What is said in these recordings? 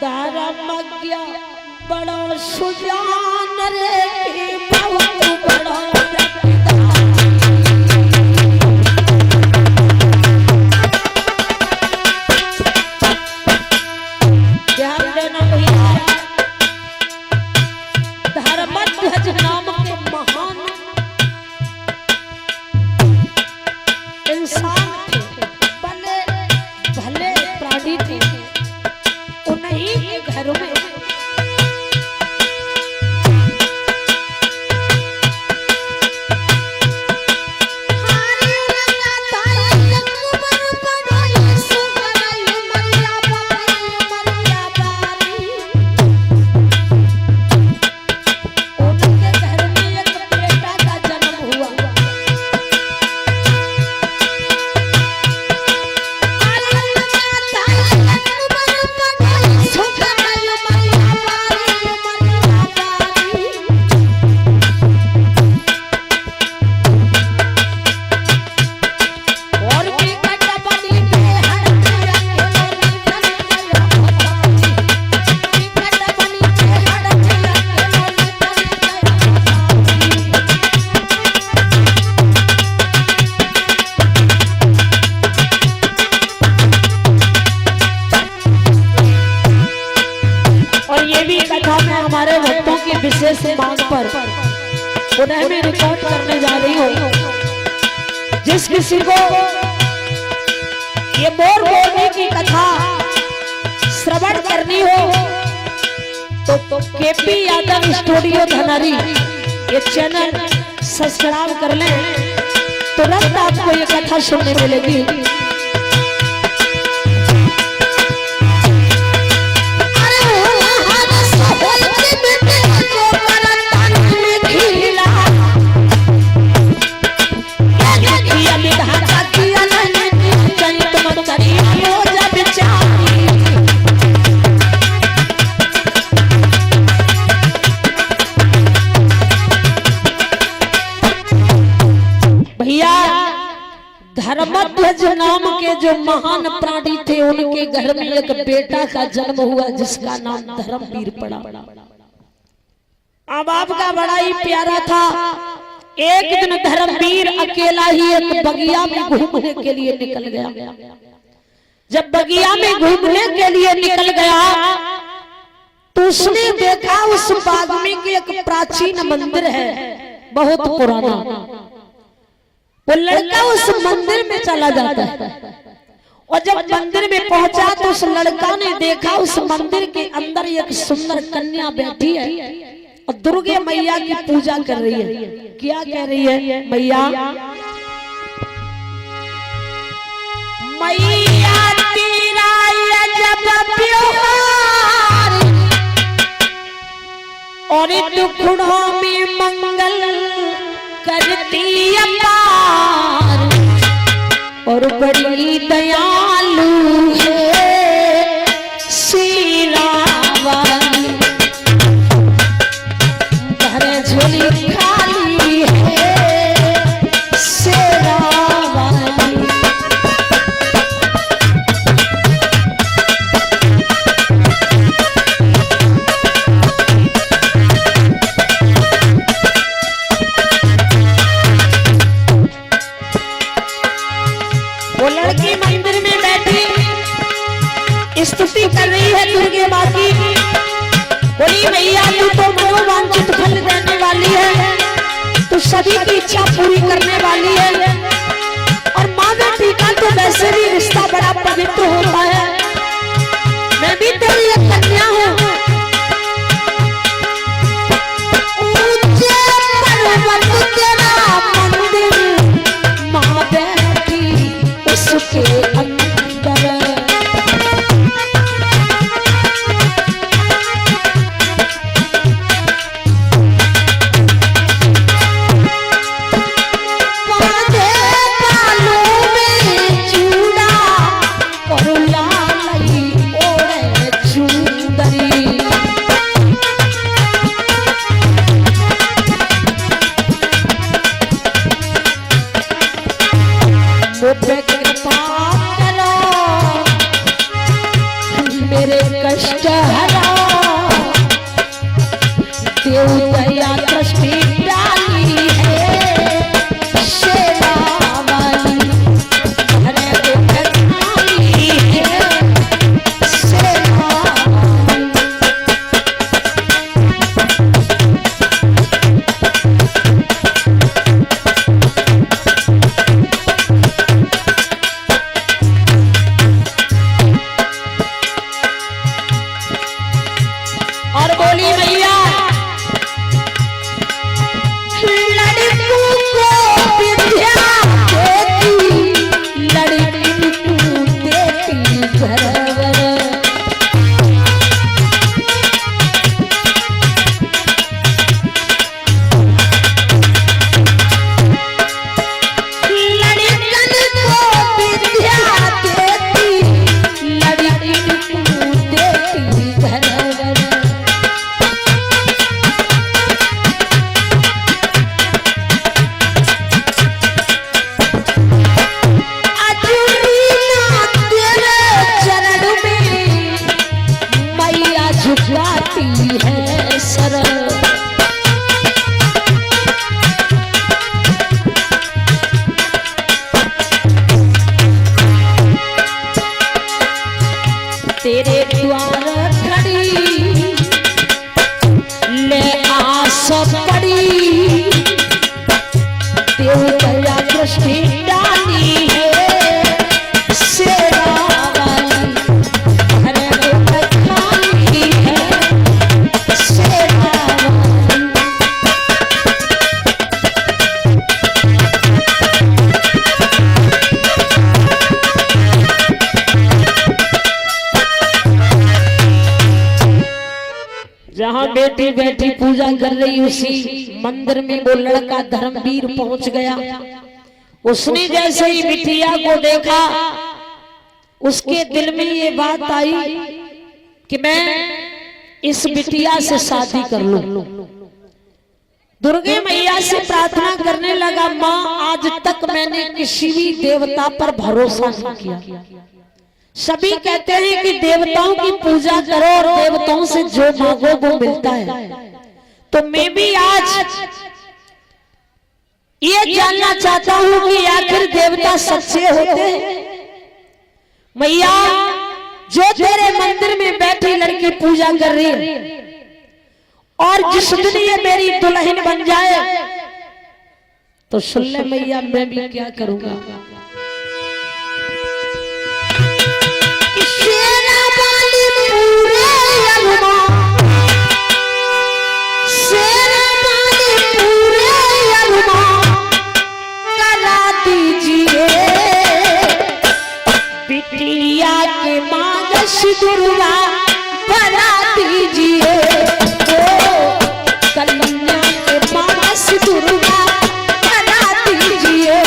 धर्मज्ञ बड़ो सुजान रे बहुत बड़ो ध्यान देना भैया। धर्मध्वज नाम के महान इंसान थे, भले भले प्राणी थे। उन्हीं के घरों में हमारे भक्तों की विशेष मांग पर उन्हें मैं रिकॉर्ड करने जा रही हूँ। जिस किसी को ये मोर बोलने की कथा श्रवण करनी हो तो केपी यादव स्टूडियो धनरी ये चैनल सब्सक्राइब कर लें, तुरंत आपको ये कथा सुनने मिलेगी। धर्मध्वज नाम के जो महान प्राणी थे उनके घर में एक बेटा का जन्म हुआ जिसका नाम धर्मवीर पड़ा। अब आपका बड़ा ही प्यारा था। एक दिन धर्मवीर अकेला ही एक बगिया में घूमने के लिए निकल गया। जब बगिया में घूमने के लिए निकल गया तो उसने देखा उस बाग में एक प्राचीन मंदिर है, बहुत पुराना। वो लड़का उस मंदिर में चला जाता है और जब मंदिर में पहुंचा तो उस लड़का ने देखा उस मंदिर के अंदर एक सुंदर कन्या बैठी है और दुर्गे मैया की पूजा कर रही है। क्या कह रही है? मैया मैया तेरा अजब प्यार और दुखड़ों में मंगल करती अपार और बड़ी दयालु है शेरावाली, भरे झोली खाली है शेरावाली। स्तुति कर रही है दुर्गे माँ की। बोली मैया तू तो मनोवांछित फल देने वाली है, तू सभी की इच्छा पूरी करने वाली है और माँ बेटी का तो वैसे भी रिश्ता बड़ा पवित्र होता है। मैं भी तेरी एक कन्या हूँ, के अंदर। बांधे बालों में चूड़ा और लाली ओढ़े चुंदरी। मुझे कृपा करो मेरे कष्ट हरा, देव दया दृष्टि डाली है शेरा वाली, हरे दुख खाली है शेरा वाली। और बोली मैया लड़कों को विद्या देती, लड़की को देती घरवर। लड़कन को विद्या देती, लड़की को देती घरवर। झुकाती है सर। तेरे द्वार खड़ी ले आस पड़ी, देव दया दृष्टि डाली है शेरा वाली, हरे दुख खाली है शेरा वाली। जहाँ बेटी बैठी पूजा कर रही उसी मंदिर में वो लड़का धर्मवीर पहुंच गया। उसने जैसे ही बिटिया को देखा उसके दिल में ये बात आई कि मैं इस बिटिया से शादी कर लूं। दुर्गे मैया से प्रार्थना करने लगा, माँ आज तक मैंने किसी भी देवता पर भरोसा नहीं किया। सभी कहते हैं कि देवताओं की पूजा करो और देवताओं से जो मांगो वो मिलता है। तो मैं भी आज ये जानना चाहता हूं कि आखिर देवता सच्चे होते हैं। मैया जो तेरे मंदिर में बैठी लड़की पूजा कर रही है और जिस दिन ये मेरी दुल्हन बन जाए तो सुन ले मैया मैं भी क्या करूंगा। बिटिया के मांगस दुर्गा बना दीजिए, कन्या के मांगस दुर्गा बना दीजिए।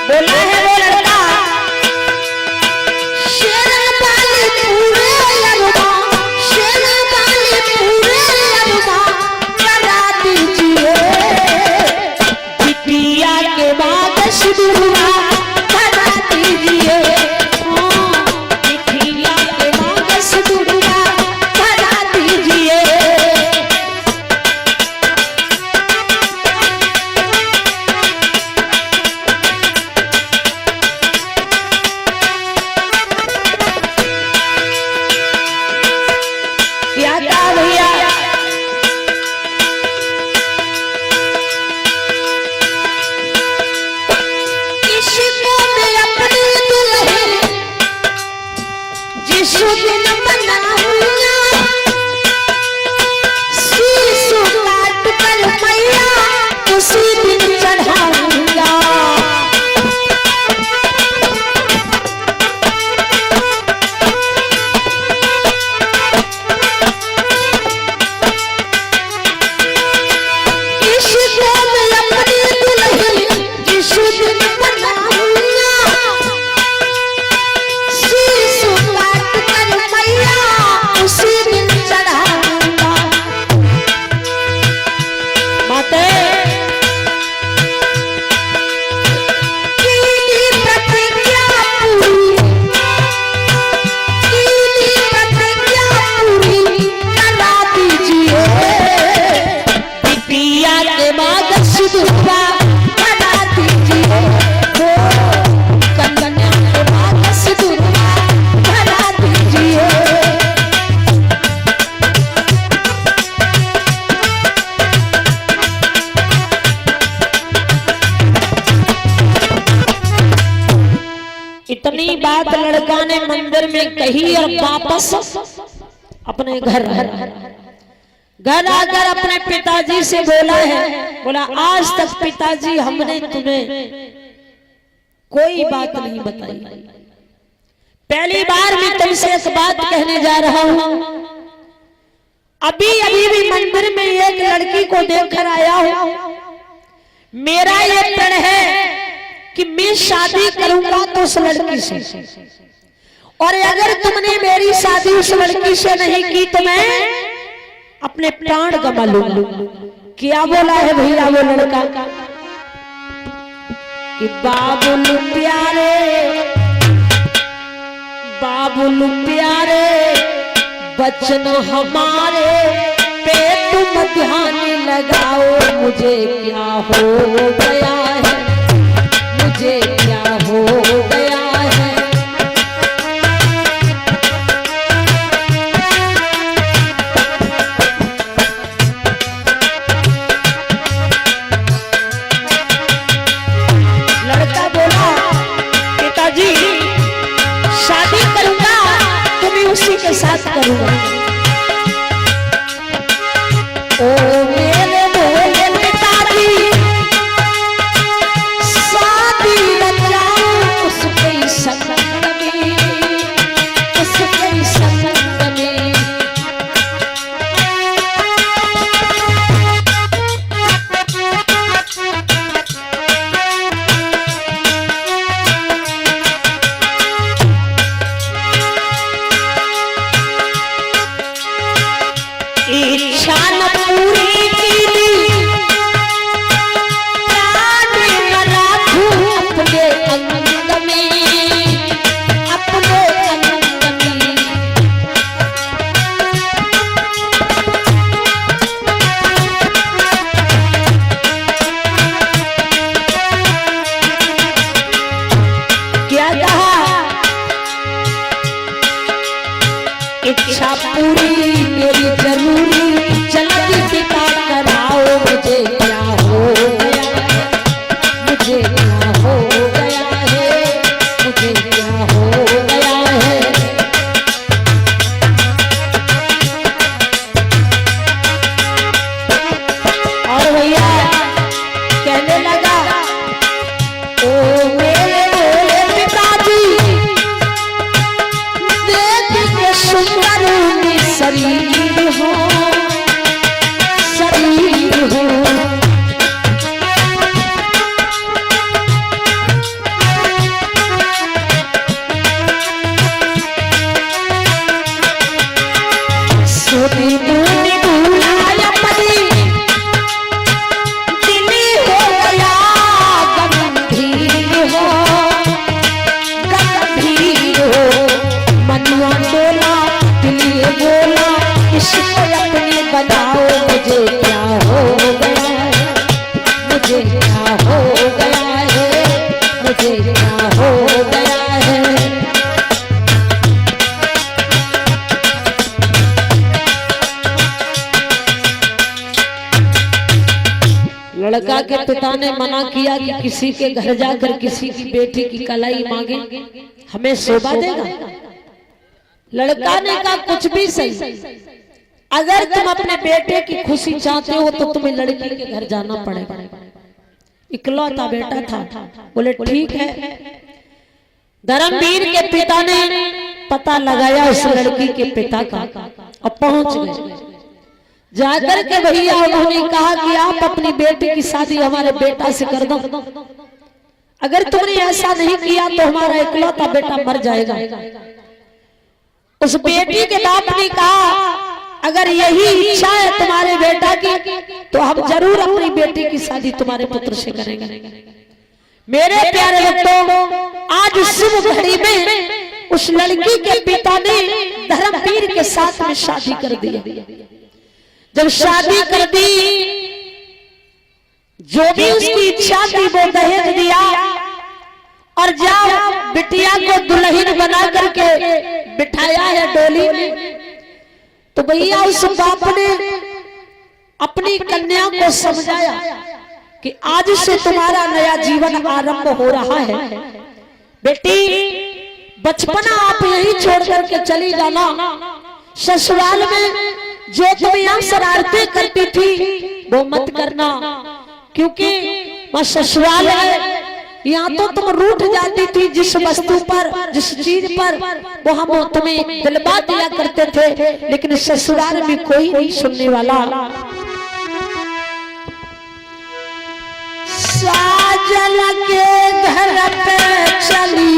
बोला है वो लड़का शेरा वाली पूरे लगवा, शेरा वाली पूरे लगवा, करा शिशु दिन बनाऊंगा शिशु काट कर मैया उसी दिन चढ़ाऊंगा। इतनी बात लड़का ने मंदिर में कही और वापस अपने घर आकर अपने पिताजी से बोला है, बोला आज तक पिताजी हमने तुम्हें कोई बात नहीं बताई, पहली बार मैं तुमसे एक बात कहने जा रहा हूं। अभी भी मंदिर में एक लड़की को देखकर आया हूं, मेरा ये प्रण है कि मैं शादी करूंगा तो उस लड़की से, और अगर तुमने मेरी शादी उस लड़की से नहीं की तो मैं अपने प्राण गंवा लूंगा। क्या बोला है भैया वो लड़का कि बाबुल प्यारे बचन हमारे पे तुम ध्यान लगाओ, मुझे क्या हो गया है, मुझे क्या हो गया है। लड़का बोला पिताजी शादी करूंगा तो मैं उसी के साथ करूंगा। ओ मेरे भोले पिताजी इच्छा पूरी मेरी जरूरी, जल्दी पिता कराओ, मुझे क्या हो गया है, मुझे क्या हो गया है, मुझे क्या हो गया है। और भैया कहने लगा ओ मेरे भोले पिताजी सुंदर शरीर हो, शरीर हो, सोनी बोली बुलाया परी दिली हो गया गंभीर हो, गंभीर हो, मनुआ बोला बोला इसको अपनी बनाओ, मुझे क्या हो गया है, मुझे क्या हो गया है, मुझे क्या हो गया है। लड़का के पिता ने मना किया कि किसी के घर जाकर किसी की बेटी की कलाई मांगे, हमें शोभा देगा। लड़का ने कहा कुछ भी सही, अगर तुम अपने बेटे की खुशी चाहते हो तो तुम्हें लड़की के घर जाना पड़ेगा। इकलौता बेटा था। बोले ठीक है। धर्मवीर के पिता ने पता लगाया उस लड़की के पिता का और पहुंच गए। जाकर के भैया उन्होंने कहा कि आप अपनी बेटी की शादी हमारे बेटा से कर दो, अगर तुमने ऐसा नहीं किया तो हमारा इकलौता बेटा मर जाएगा। उस बेटी के बाप ने कहा अगर यही इच्छा है तुम्हारे बेटा की तो हम जरूर अपनी बेटी की शादी तुम्हारे पुत्र से करेंगे। मेरे प्यारे भक्तों, आज शुभ घड़ी में उस लड़की के पिता ने धर्मवीर के साथ में शादी कर दी। जब शादी कर दी, जो भी उसकी इच्छा थी वो दहेज दिया और जब बिटिया को दुल्हन बना करके बिठाया है डोली में, तो भैया उस बाप ने अपनी कन्या को समझाया कि आज से तुम्हारा नया जीवन आरंभ हो रहा है। बेटी, बचपना आप यही छोड़ करके चली जाना। ससुराल में जो तुम यहाँ शरारतें करती थी वो मत करना, क्योंकि वह ससुराल है। यहाँ तो तुम रूठ जाती थी जिस वस्तु पर, जिस चीज पर वो हम तुम्हें दिलवा दिया करते थे, लेकिन ससुराल में कोई नहीं सुनने वाला। साजन के घर पे चली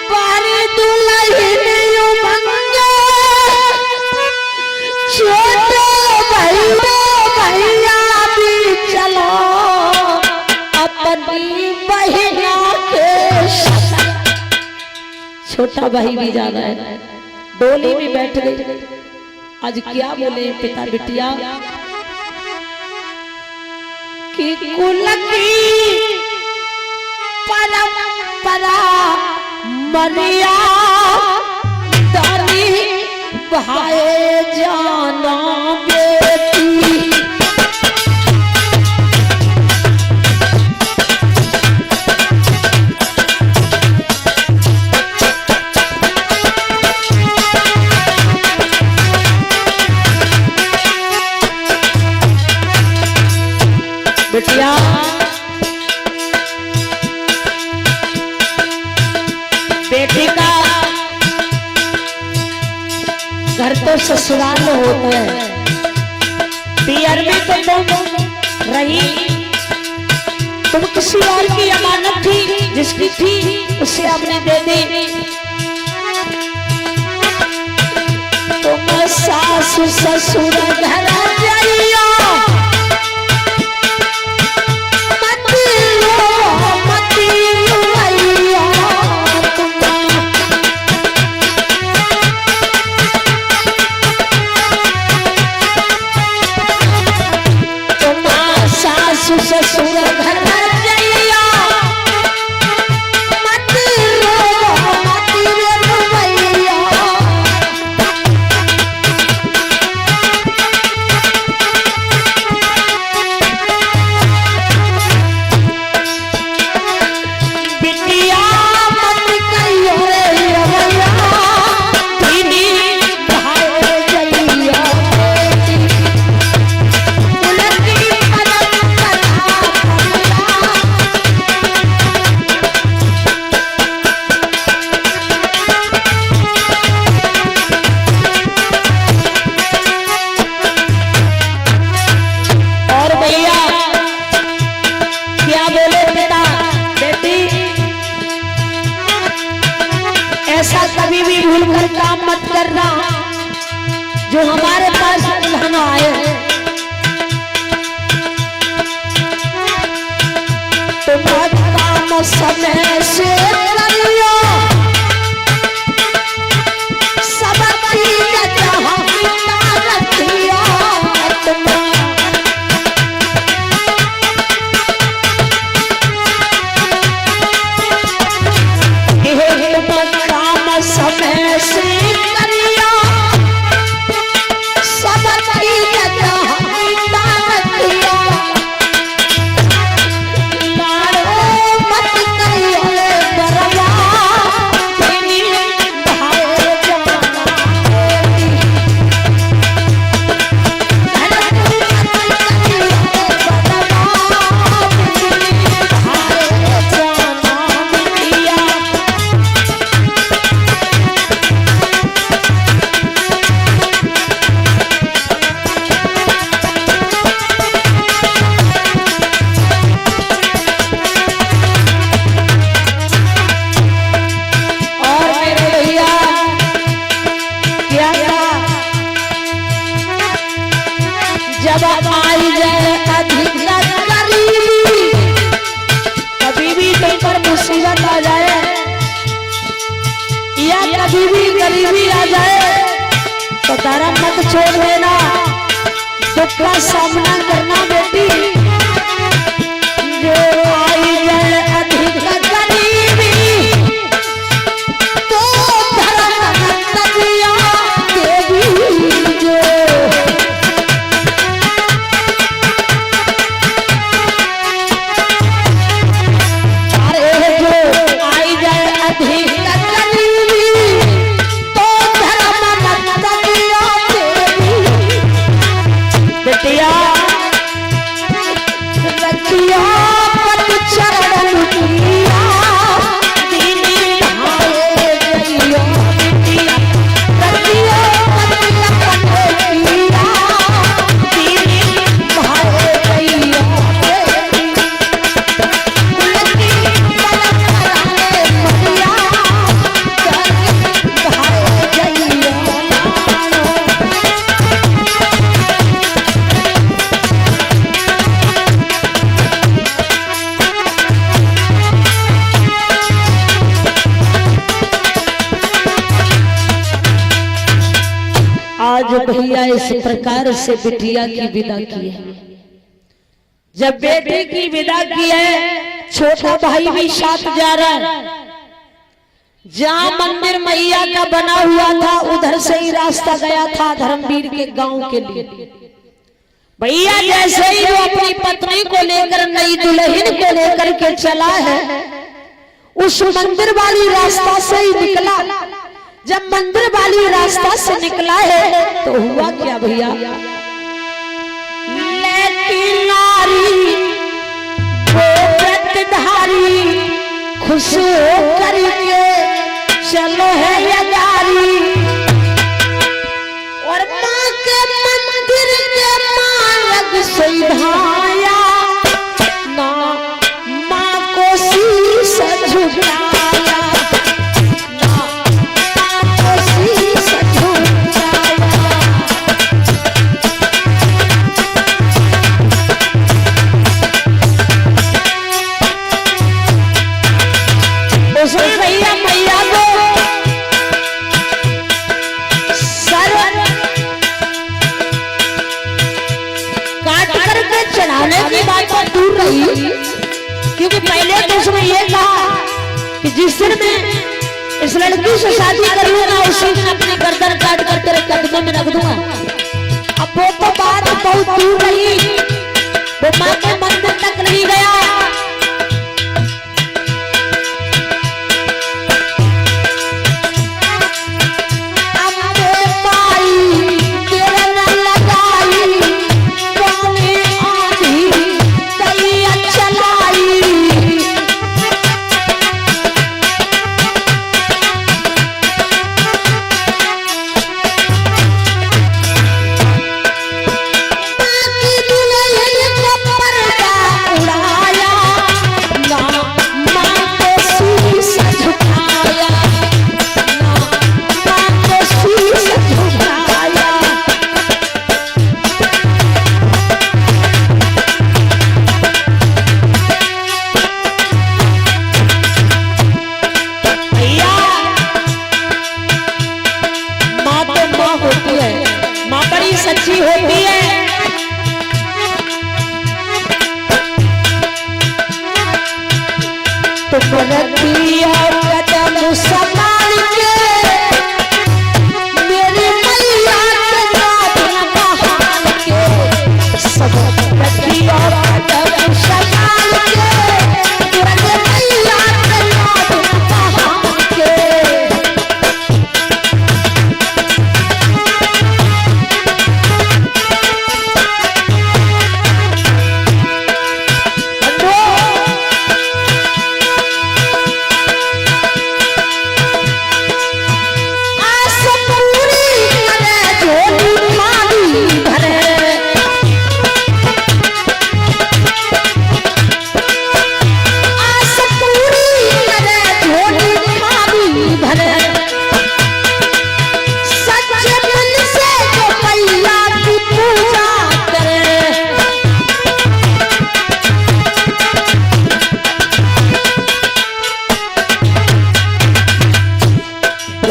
पर दुल्हन उमंगे, छोटे भैया भी चलो अपनी बहिना के साथ। छोटा भाई भी जा रहा है, डोली में बैठ गई। आज क्या बोले पिता बिटिया कि कुल की परंपरा मरिया दानी भाए जाना बेटी। बिटिया, बेटी का घर तो ससुराल में होता है, पियर में तो तुम रही, तुम किसी और की अमानत थी, जिसकी थी उसे हमने दे दी। तुम सासु ससुर घर जाइयो, ससुर घर जाइया, मत रो मत रो भैया। बिटिया मत कहियो रे भैया, दीदी भाई जइया। ऐसा कभी भी भूलकर काम मत करना जो हमारे पास दुल्हन आए। तुम काम समय से करियो, सब चीज जहाँ रखियो। समय से करियो, सब चीज जहाँ रखियो। मारो मत करियो बरवा, भैया कभी भी गरीबी आ जाए तो धर्म मत छोड़ देना, दुख का सामना करना बेटी। जो आई जाए अधिक गरीबी तो धर्म तजिया देवी जो। अरे जो आई जाए अधिक आज भैया इस प्रकार से बिटिया की विदा की है। जब बेटे की विदा की है, छोटा भाई भी साथ जा रहा है। जहाँ मंदिर मैया का बना हुआ था उधर से ही रास्ता गया था धर्मवीर के गांव के लिए। भैया जैसे ही वो अपनी पत्नी को लेकर नई दुल्हन को लेकर के चला है, उस मंदिर वाली रास्ता से ही निकला। जब मंदिर वाली रास्ता से निकला है तो हुआ क्या भैया, लेकिन नारी वो व्रतधारी खुश होकर के चलो है यदारी। और माँ के मंदिर के मार्ग से धाया ना, माँ को शीश झुकाया। भैया मैया को सर काट करके चढ़ाने की बात तो दूर रही, क्योंकि पहले तो उसमें यह कहा कि जिस दिन मैं इस लड़की से शादी कर लूंगा उसी दिन अपनी गर्दन काट कर तेरे कदमों में रख दूंगा। अब वो तो बात बहुत दूर रही, वो माँ के मंदिर तक नहीं गया। सच्ची होती है। तो प्रगति और कदम संभाल के मेरी मैया के नाम बहाल के, सब प्रगति और कदम संभाल के मेरी मैया के नाम बहाल के।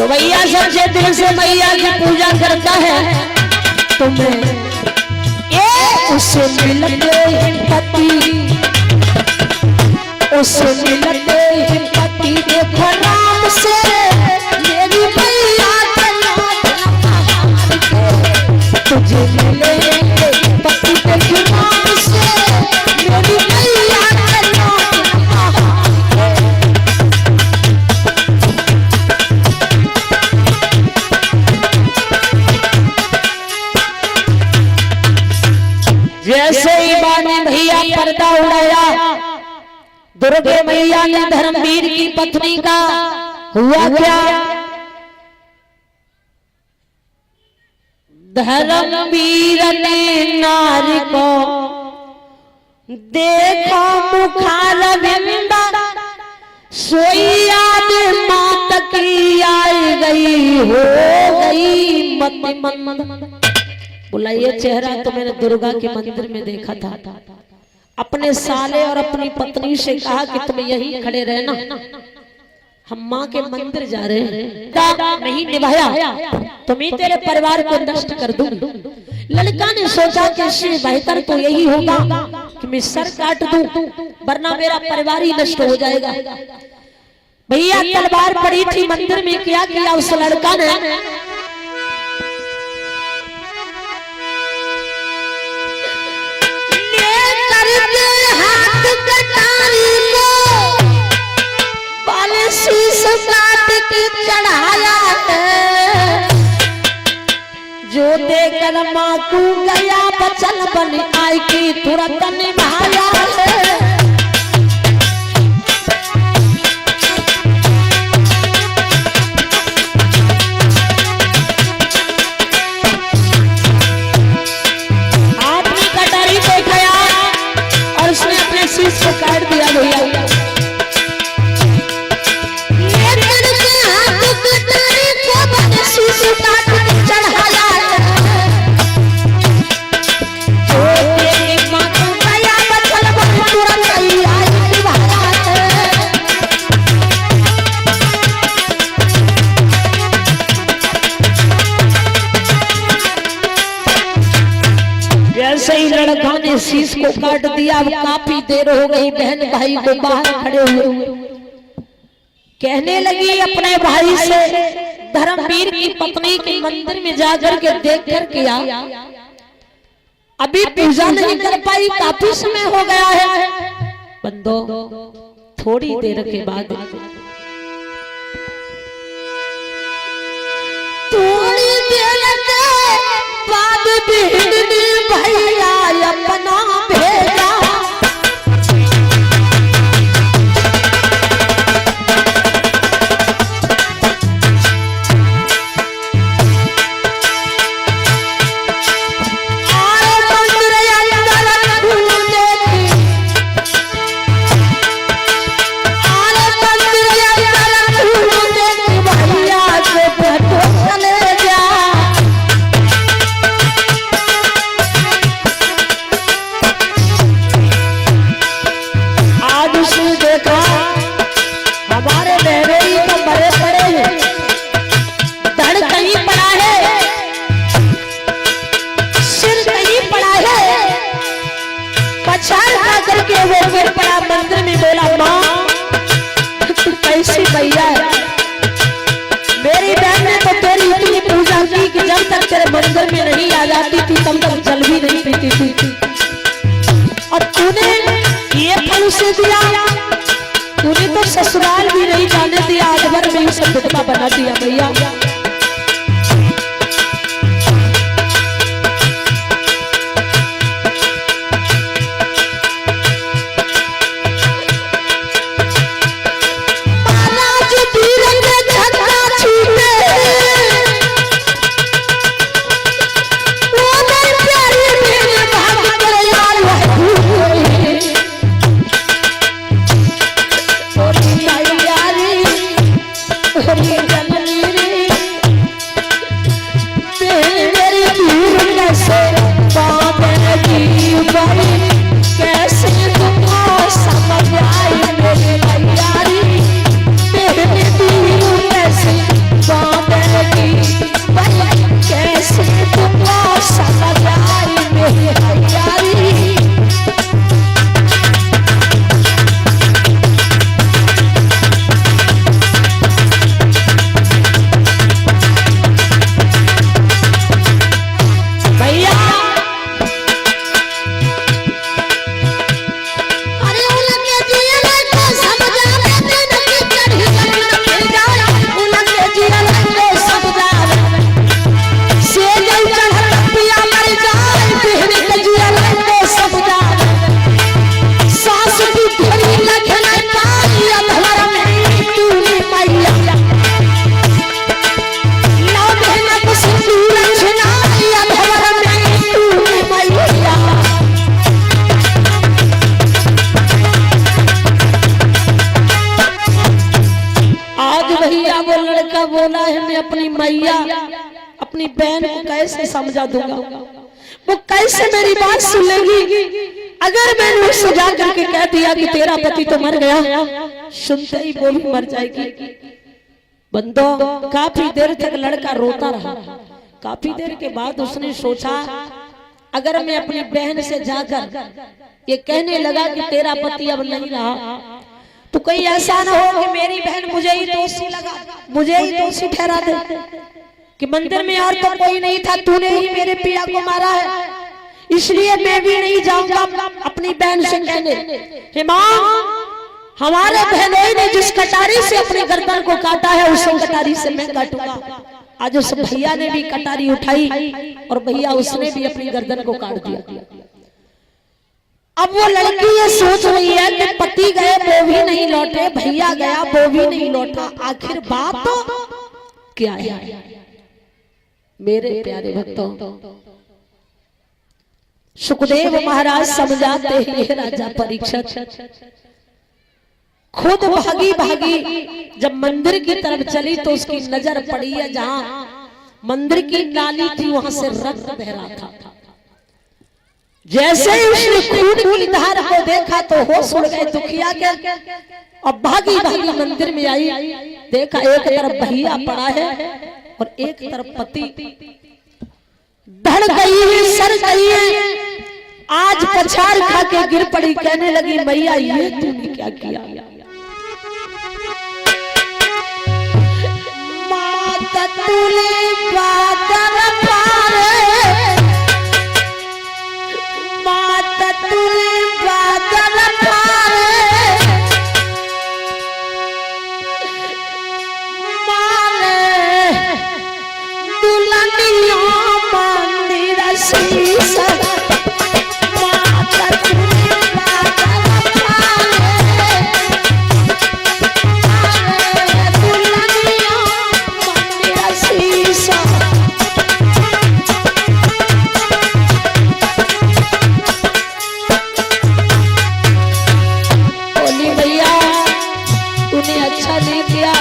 जो भैया सच्चे दिल से मैया की पूजा करता है तुम्हें उससे मिलते ही पति, उससे मिलते ही पति देखो राम से मेरी मैया तुझे मिले पति देखो राम से मेरी मैया जैसे ही बाने भैया पर्दा उड़ाया दुर्गे मैया ने धर्मवीर की पत्नी का हुआ क्या? धर्मवीर ने नारी को देखो मुखारविंदा सोई याद मात की आई गई हो गई मत मंद। बोला ये चेहरा तो मैंने दुर्गा के मंदिर में देखा था। अपने साले और अपनी पत्नी से कहा कि तुम यहीं खड़े रहना, हम माँ के मंदिर जा रहे हैं। नहीं निभाया तुम ही तेरे परिवार को नष्ट कर दूंगी। लड़का ने सोचा कि इससे बेहतर तो यही होगा कि मैं सर काट दूं, वरना मेरा परिवार ही नष्ट हो जाएगा। भैया तलवार पड़ी थी मंदिर में, क्या किया उस लड़का ने? हाथ कटारी को बाले शीश काट के चढ़ाया है, जो देकर माँ को गया बचन बन आई की तुरंत निभाया है। शीश को काट दिया भैया। शीश काट के चढ़ाया माँ को गया बचल तुरंत जैसे ही लड़का ने शीश को काट दिया। अब काफी देर हो गई, बहन भाई को बाहर खड़े हुए कहने लगी अपने भाई से, धर्मवीर की पत्नी के मंदिर में जाकर के देख कर किया, अभी पूजा नहीं कर पाई, काफी समय हो गया है। बंदो थोड़ी देर के बाद भैया अपना भेजा, मंदिर में बोला माँ कैसी भैया है, मेरी बहन ने तो तेरी इतनी पूजा की कि जब तक तेरे मंदिर में नहीं आ जाती थी तब तक जल भी नहीं पीती थी, और तूने ये फल से दिया, तूने तो ससुराल भी नहीं जाने दिया, आज भर में सब विधवा बना दिया भैया। जननी है मैं अपनी मैया अपनी बहन को कैसे समझा दूंगा, वो कैसे मेरी बात सुन लेगी। अगर मैंने उससे जा करके कह दिया कि तेरा पति तो मर गया, सुनते ही वो भी मर जाएगी। बंदो काफी देर तक लड़का रोता रहा। काफी देर के बाद उसने सोचा अगर मैं अपनी बहन से जाकर ये कहने लगा कि तेरा पति अब नहीं रहा, तो कहीं ऐसा ना हो कि मेरी बहन मुझे ही दोषी लगा, मुझे ही दोषी ठहरा दे कि मंदिर में और तो कोई नहीं था, तूने ही मेरे पिया को मारा है, इसलिए मैं भी नहीं जाऊंगा अपनी बहन से कहने। हे मां, हमारे बहनोई ने जिस कटारी से अपनी गर्दन को काटा है उस कटारी से मैं काटूंगा। आज उस भैया ने भी कटारी उठाई और भैया उसने भी अपनी गर्दन को काट दिया। अब वो लड़की ये सोच रही है कि पति गए वो भी नहीं लौटे, भैया गया वो भी नहीं लौटा, आखिर बात क्या है। मेरे प्यारे भक्तों, सुखदेव महाराज समझाते हैं राजा परीक्षित खुद भागी भागी जब मंदिर की तरफ चली तो उसकी नजर पड़ी है जहां मंदिर की नाली थी वहां से रक्त बह रहा था। जैसे ही उसने खून की धार को देखा तो होश उड़ गए दुखिया के, और भागी भागी मंदिर में आई, देखा एक तरफ भैया पड़ा है और एक तरफ पति। धड़ गई है, सर गई है, आज पछाड़ खा के गिर पड़ी, कहने लगी मैया ये तूने क्या किया। माता तुले बादल पारे, माता तुले बादल पारे, मारे दुल्हनिया मंदिर शीशा, माता तुले बादल पारे, दुल्हनिया मंदिर शीशा। बोली भैया तूने अच्छा नहीं किया,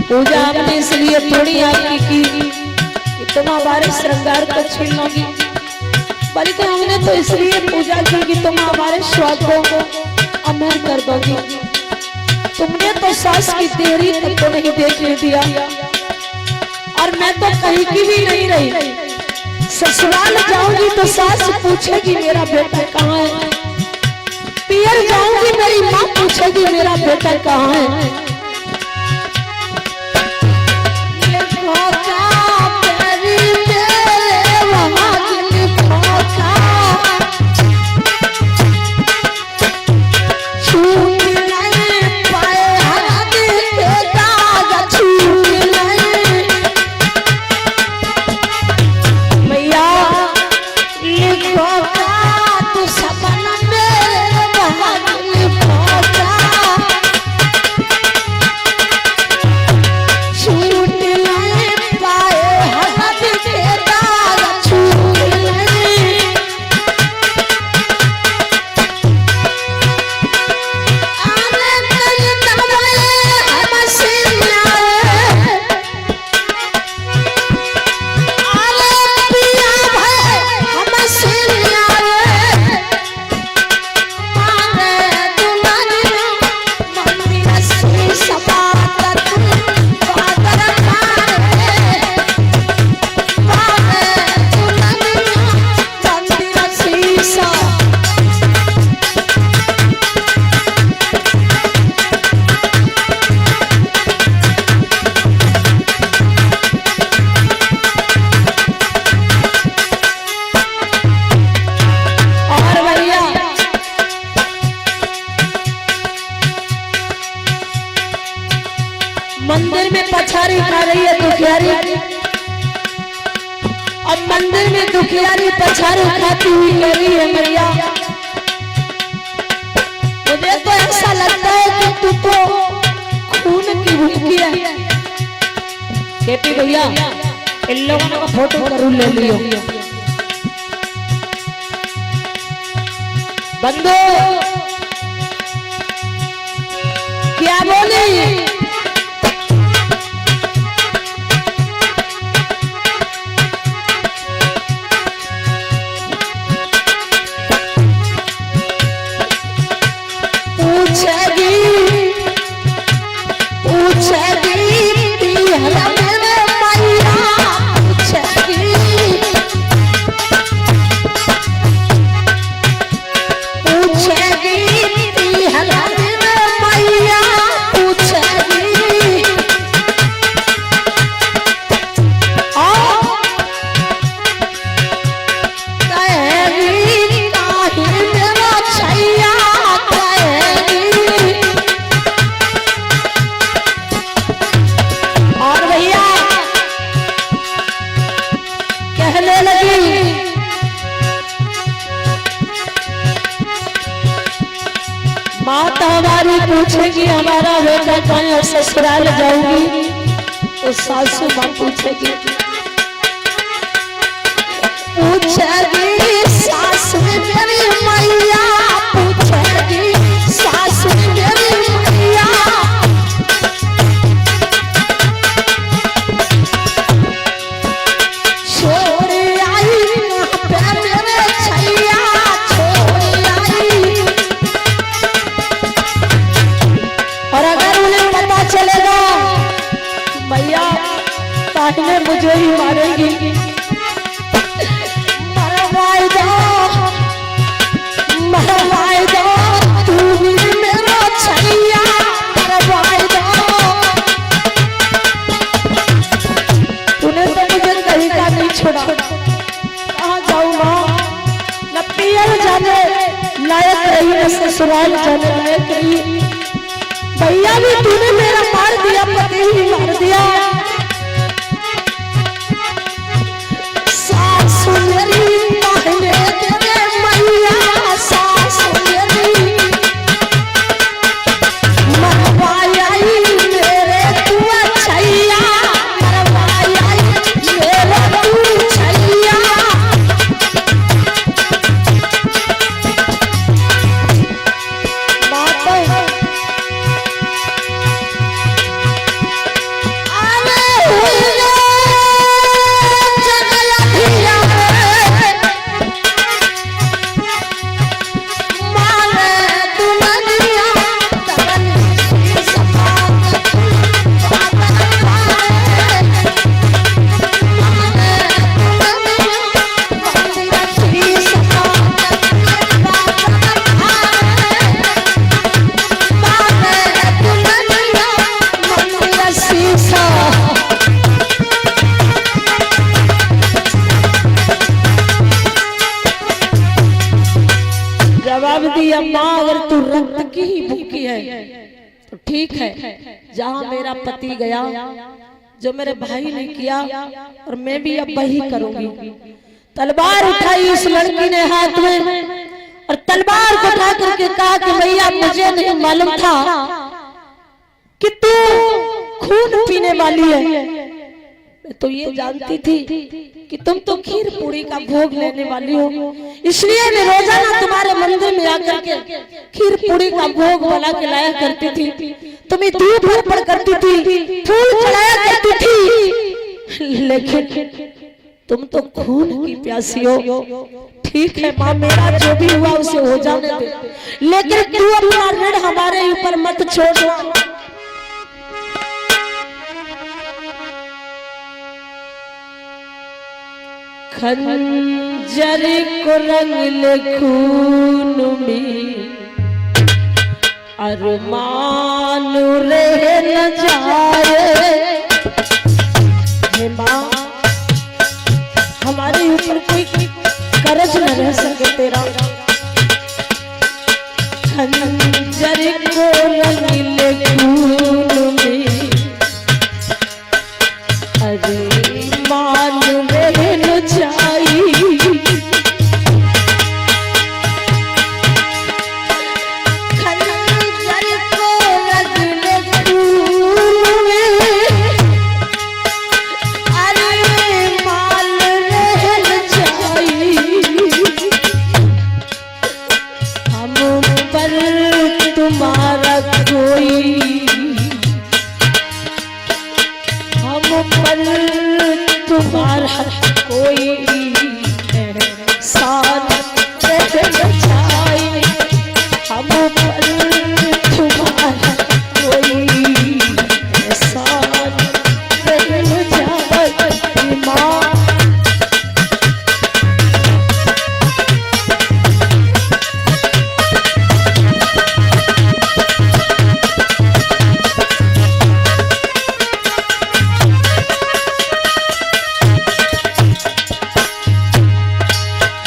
पूजा हमने इसलिए थोड़ी आपकी की कि तुम हमारे श्रृंगार को छीन लोगी, बल्कि हमने तो इसलिए पूजा की कि तुम हमारे स्वादों को अमर कर दोगी। तुमने तो सास की देरी तक तो नहीं देखने दिया, और मैं तो कहीं की भी नहीं रही। ससुराल जाऊंगी तो सास पूछेगी मेरा बेटा कहाँ है, पियर जाऊंगी मेरी माँ पूछेगी मेरा बेटा कहाँ है। मंदिर में दुखियारी पछाड़ खाती हुई कह रही है मैया मुझे तो ऐसा लगता है कि तू तो खून की भूखी है। केपी भैया इन लोगों ने फोटो जरूर ले लियो। बंदो क्या बोली माता हमारी पूछेगी हमारा बेटा कहीं और ससुराल जाऊंगी तो सासू माँ पूछेगी सासू मेरी मैया पूछेगी सासू मेरी मैया छोड़ आई मेरे छैया छोड़ आई। और अगर उन्हें पता चलेगा भैया ताकने मुझे ही मारेगी मरवाई दो तू भी मेरा छैया मरवाई दो। तूने तो मुझे कहीं का नहीं छोड़ा कहाँ जाऊँ माँ न पियर जाने लायक रही न ससुराल जाने लायक रही। भैया भी तूने मेरा मार दिया पति ही मार दिया। सासू मेरी पहले तेरे मैया सासू मेरी मरवाई मेरे तू छैया मरवाई मेरे तू छैया। जवाब दिया माँ अगर तू रक्त की ही भूखी है तो ठीक है जहाँ मेरा पति गया जो मेरे भाई ने किया और मैं भी अब वही करूंगी। तलवार उठाई उस लड़की ने हाथ में और तलवार को उठा करके कहा कि भैया मुझे नहीं मालूम था कि तू खून पीने वाली है। मैं तो ये जानती थी कि तुम तो खीर पूरी का भोग लेने वाली हो इसलिए मैं रोजाना तुम्हारे मंदिर में आकर के खीर पूरी का भोग बना के लाया करती थी। तुम्हें दूध अर्पण करती थी फूल चढ़ाया करती थी लेकिन तुम तो खून की प्यासी हो। ठीक है माँ मेरा जो भी हुआ उसे हो जाने दे लेकिन तू अपना ऋण हमारे ऊपर मत छोड़ना। खंजर को रंग खून में अरमान रह न जाए। माँ हमारे ऊपर कोई कर्ज न रह सके तेरा। खंजर को रंग खून में अरमान रह न जाए। तुम्हारा कोई एहसान जाए, हम पर तुम्हारा कोई एहसान जाए माँ।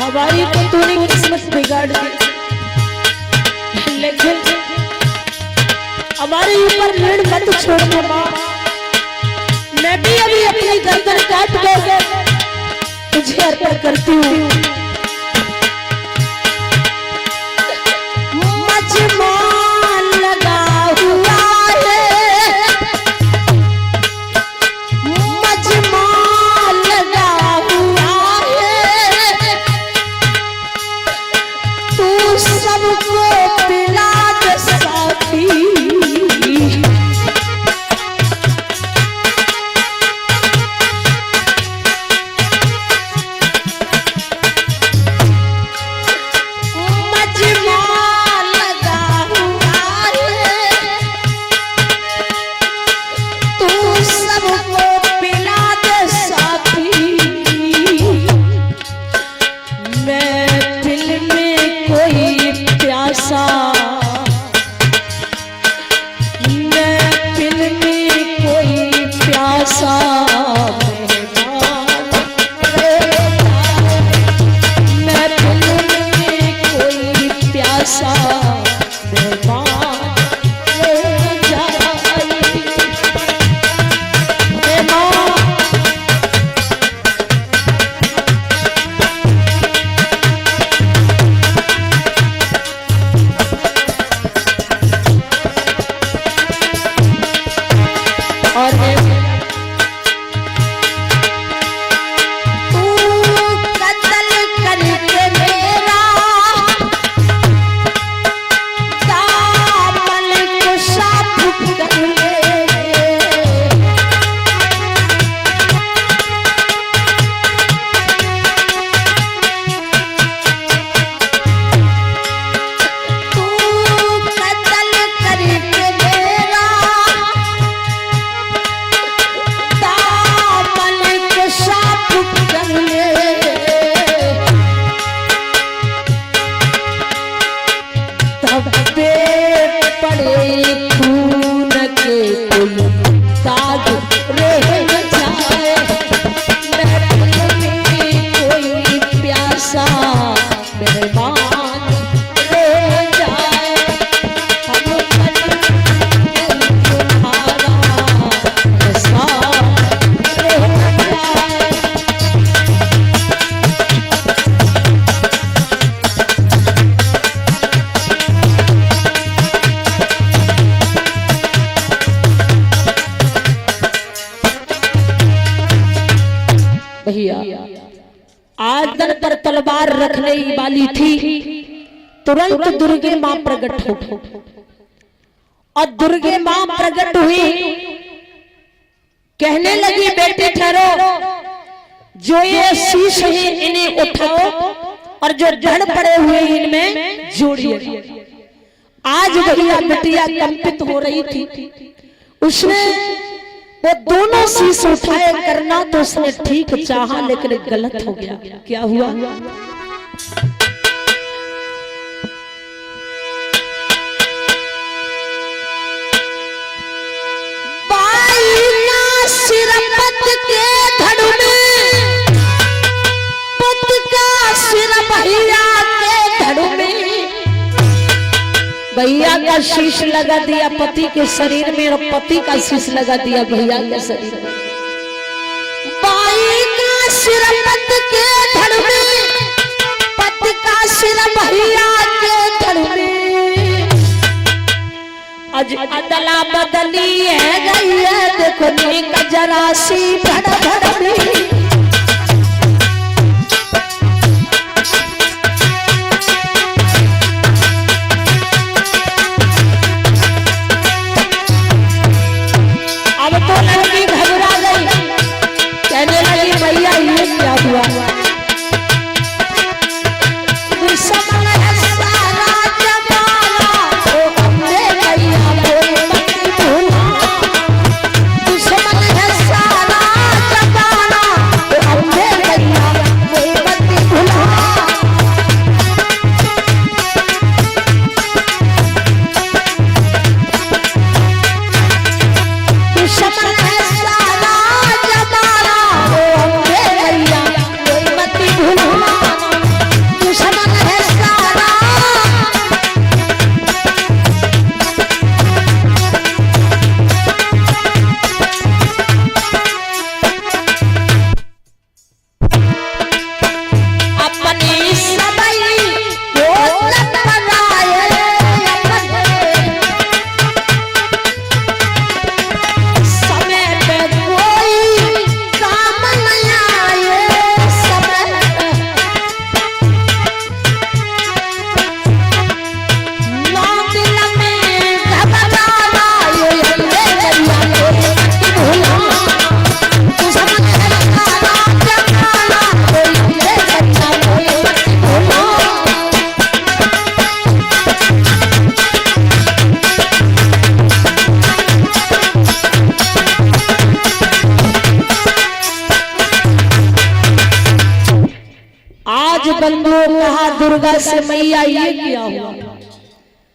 हमारी तो तूने किस्मत बिगाड़ दी, लेकिन हमारे ऊपर ऋण मत छोड़ना माँ। मैं भी अभी अपनी गर्दन काट कर तुझे अर्पण करती हूँ। मजमान लगा हुआ है, मजमान लगा हुआ है, तू सबको पिला दे साथी। आदर पर तलवार रखने वाली थी, तुरंत दुर्गे मां प्रकट हो और दुर्गे मां प्रकट हुई, कहने लगी बेटे ठहरो, जो ये शीश है इन्हें उठाओ और जो जड़ पड़े हुए इनमें जोड़िए। आज भैया बिटिया कंपित हो रही थी, उसने वो दोनों शीश उठाए करना तो उसने ठीक चाहा लेकिन गलत हो गया। क्या हुआ? सिर पत के धड़ में, पत का सिर भैया के धड़ में, भैया का शीश लगा दिया पति के शरीर में और पति का शीश लगा दिया भैया के शरीर में। बाई का सिर पत के धड़ में, पति का सिर भैया के धड़ में, आज अदला बदली है गई है, देखो नीक जरा सी भड़ भड़ में। अब तो लड़की घबरा गई, कहने लगी भैया आज बंधुओं कहा दुर्गा से मैया ये किया हुआ।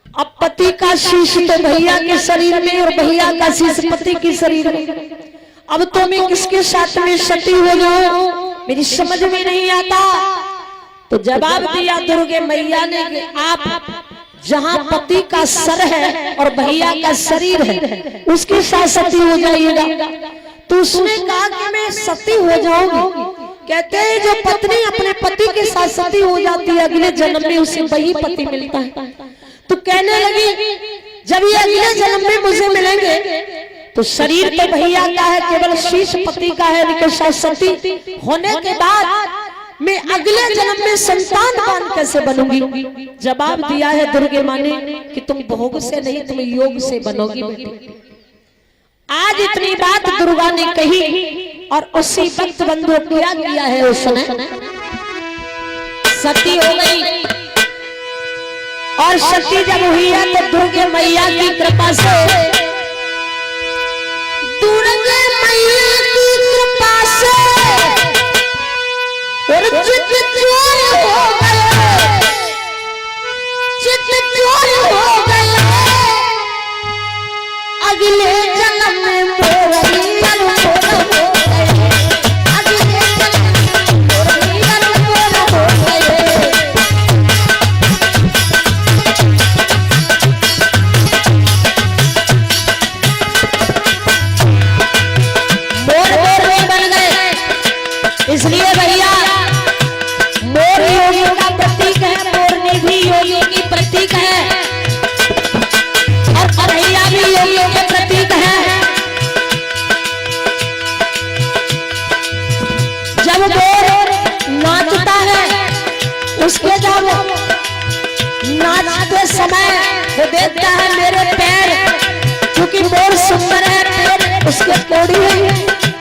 अब पति का शीश तो भैया के शरीर में और भैया का शीश पति के शरीर में। अब तो मैं किसके साथ में सती हो जाऊं, मेरी समझ में नहीं आता। तो जवाब दिया दुर्गे मैया ने कि आप जहां पति का सर है और भैया का शरीर है उसके साथ सती हो जाइएगा। तो उसने कहा कि मैं सती हो जाऊंगी। कहते हैं जो पत्नी अपने पति के साथ सती हो जाती है अगले जन्म में उसे वही पति मिलता है। तो कहने लगी जब ये अगले जन्म में मुझे मिलेंगे तो शरीर तो भैया का है, केवल शीश पति का है, लेकिन सती होने के बाद मैं अगले जन्म में संतानवान कैसे बनूंगी। जवाब दिया है दुर्गे माँ ने कि तुम भोग से नहीं तुम योग से बनोगी बेटी। आज इतनी बात दुर्गा ने कही और उसी वक्त बंधु क्या किया है उसने सती हो गई। और सती जब हुई है तो दुर्गे मैया की कृपा से दुर्गे मैया की कृपा से और चित चोर हो गए, चित चोर हो गए। अगले जन्म में मोरनिया मोर हो गए, अगले जन्म में मोरनिया मोर हो गए। इसलिए भैया मोर योगी का प्रतीक है, मोरनी भी योगी की प्रतीक है और कन्हैया भी योगी के प्रतीक है। जब मोर नाचता है उसके जब नाचते समय वो देखता है मेरे पैर, क्योंकि मोर सुंदर है पैर उसके कोड़ी है,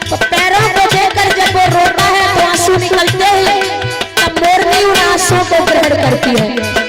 तो पैरों को देखकर जब वो रोता है तो आंसू निकलते हैं, तब मोरनी उन आंसुओं को ग्रहण करती है।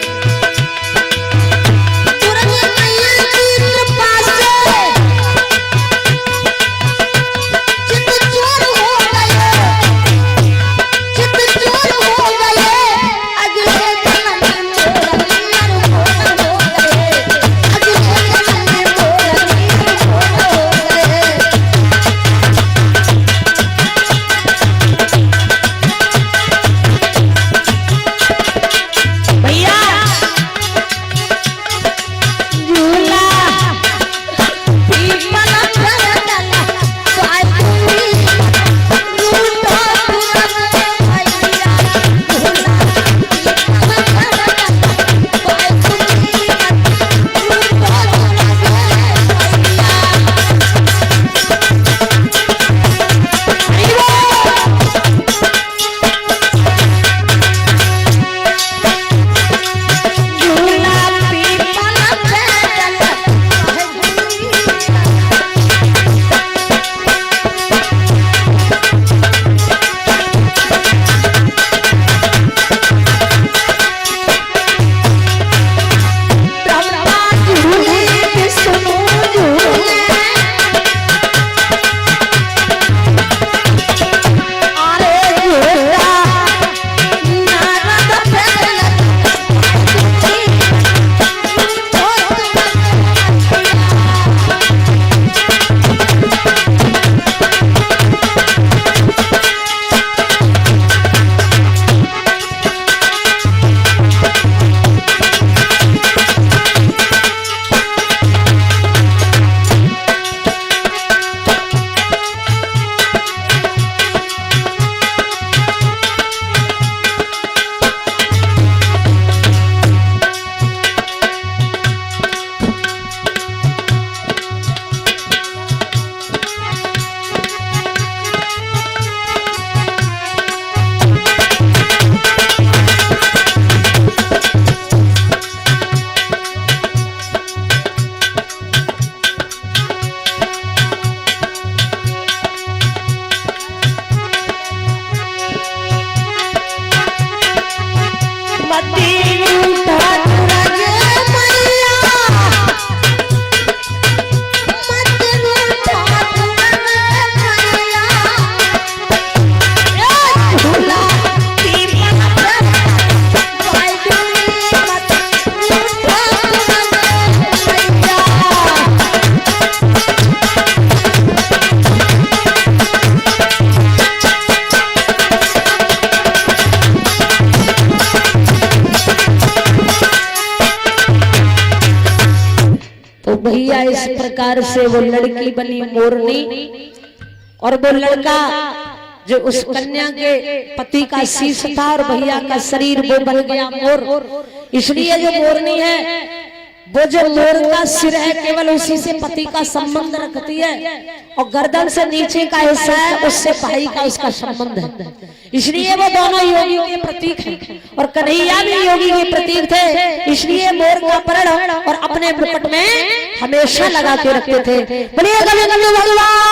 भैया इस प्रकार से वो लड़की बनी मोरनी और वो लड़का जो उस कन्या के पति का शीश था और भैया का शरीर वो बन गया मोर। इसलिए जो मोरनी है वो जो मोर का सिर है केवल उसी से पति का संबंध रखती है और गर्दन से नीचे का हिस्सा है उससे भाई का उसका संबंध है। इसलिए वो दोनों योगी के प्रतीक हैं और कन्हैया भी योगी के प्रतीक थे। इसलिए मोर का परण और अपने मुकुट में हमेशा लगा के रखते थे। बोलिए भगवान।